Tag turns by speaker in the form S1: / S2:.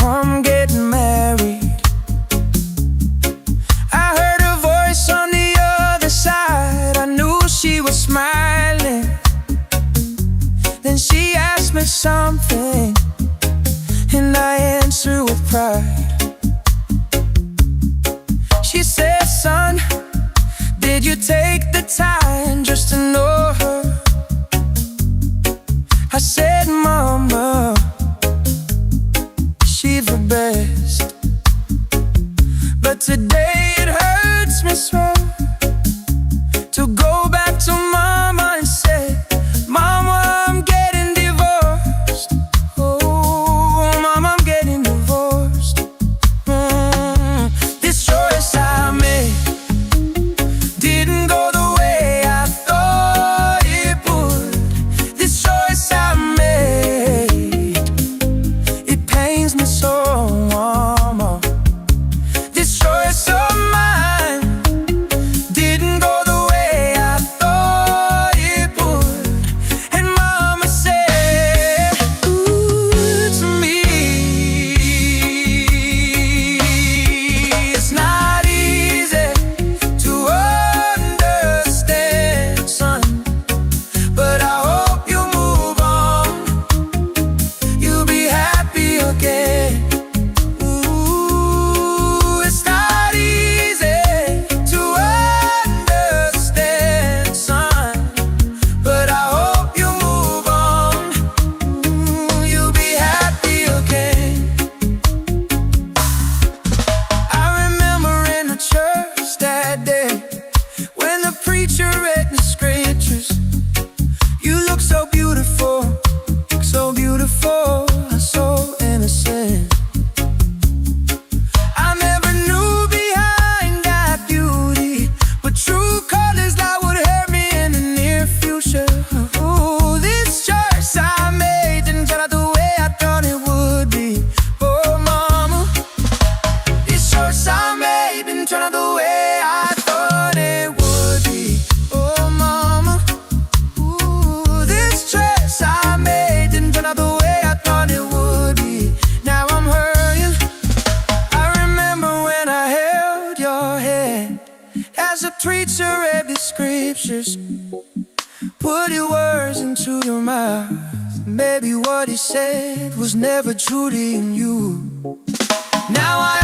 S1: I'm getting married. I heard a voice on the other side. I knew she was smiling. Then she asked me something, and I answered with pride. She said, "Son, did you take the time just to know her?" I said, "Mama, she's the best." But today it hurts me so to go back to Mama and say, "Mama, I'm getting divorced. Oh, Mama, I'm getting divorced." This choice I made didn't go the way I thought it would. This choice I made, it pains me so, Mama. This choice of mine didn't go the way I thought it would. And Mama said, ooh, to me, it's not easy to understand, son, but I hope you move on. You'll be happy again. Ooh, it's not easy to understand, son, but I hope you move on. Ooh, you'll be happy again. I remember in the church that day when the preacher read the scriptures. You look so beautiful, so beautiful, so innocent. I never knew behind that beauty but true colors that would hurt me in the near future. Ooh, this choice I made didn't turn out the way I thought it would be. Oh, Mama, this choice I made didn't turn out the way I thought it would be. Oh, Mama, ooh, this choice I made didn't turn out the way I thought it would be. Now I'm hurting. I remember when I held your hand as a preacher read the scriptures, put your words into your mouth. Maybe what he said was never truly in you. Now I